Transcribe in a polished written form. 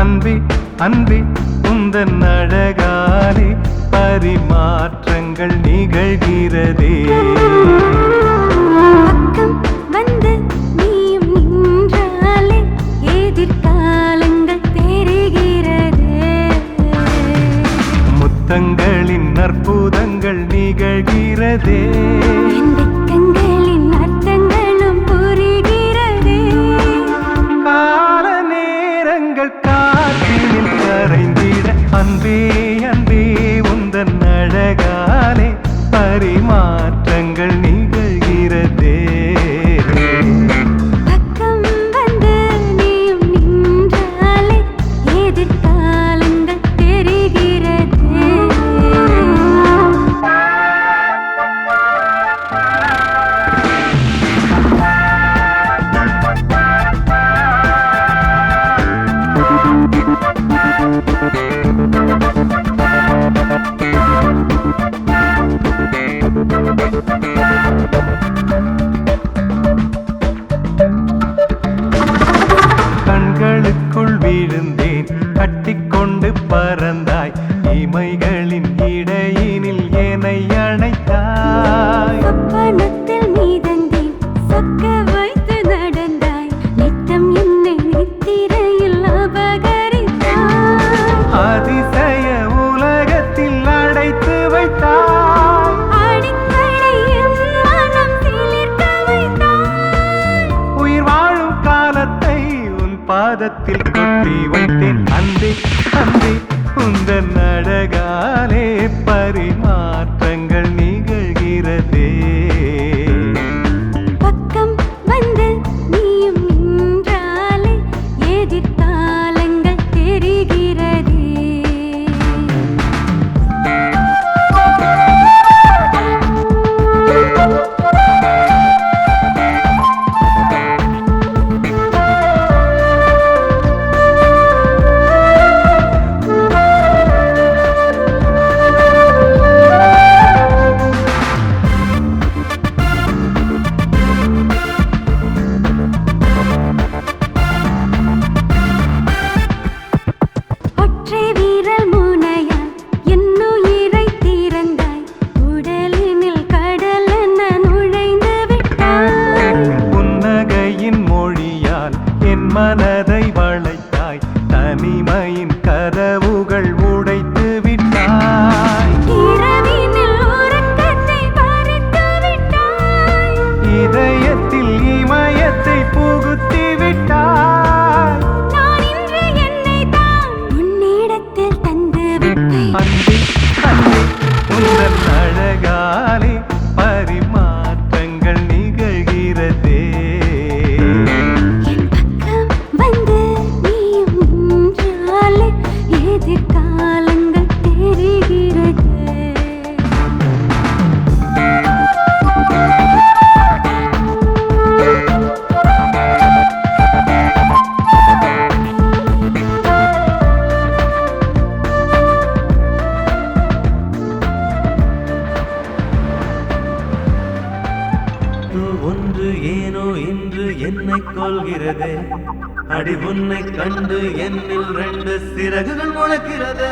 அன்பே அன்பே உந்தன் அழகாலே பரிமாற்றங்கள் நிகழ்கிறதே. பக்கம் வந்து நீயும் நின்றாலே எதிர்காலங்கள் தெரிகிறது. முத்தங்களின் அற்புதங்கள் நிகழ்கிறதே. என் வெட்கங்களின் அர்த்தங்களும் புரிகிறதே. கால நேரங்கள் காற்றினில் கரைந்திட அன்பே அன்பே உந்தன் அழகாலே பரிமாற்றங்கள் நிகழ்கிறதே. பக்கம் வந்து நீயும் நின்றாலே எதிர்காலங்கள் தெரிகிறது. கண்களுக்குள் விழுந்தேன் கட்டிக்கொண்டு பறந்தாய். இமைகளின் இடையினில் என்னை அணைத்தாய். சொப்பனத்தில் நீதந்தேன் சொக்க வைத்து நடந்தாய். நித்தம் என்னை நித்திரையில் அபகரித்தாய். அதிசய உலகத்தில் அடைத்து வைத்தாய். அடிக்கடி என் மனம் சிலிர்க்க வைத்தாய். உயிர் வாழும் காலத்தை உன் பாதத்தில் கொட்டி வைத்தேன். அன்பே அன்பே உந்தன் அழகாலே பரிமாற்றங்கள் நிகழ்கிறதே. பக்கம் வந்து நீயும் நின்றாலே எதிர்காலங்கள் தெரிகிறதே. ஒற்றை வீரல் முனையால் என்னுயிரை திறந்தாய். உடலினில் கடலென நுழைந்து விட்டாய். புன்னகையின் மொழியால் என் மனதை வளைத்தாய். தனிமையின் கதவுகள் உடைத்து விட்டாய். இரவினில் உறக்கத்தை பறித்து விட்டாய். இதயத்தில் இமயத்தை புகுத்தி விட்டாய். நான் இன்று என்னை தான் உன்னிடத்தில் தந்து விட்டேன். அன்பே அன்பே உந்தன் அழகாலே பரிமாற்றங்கள் நிகழ்கிறதே. என் பக்கம் வந்து நீயும் நின்றாலே எதிர்காலங்கள் தெரிகிறது. ஒன்று ஏனோ இன்று என்னை கொள்கிறதே. அடி உன்னை கண்டு என்னில் 2 சிறகுகள் முளைக்கிறதே.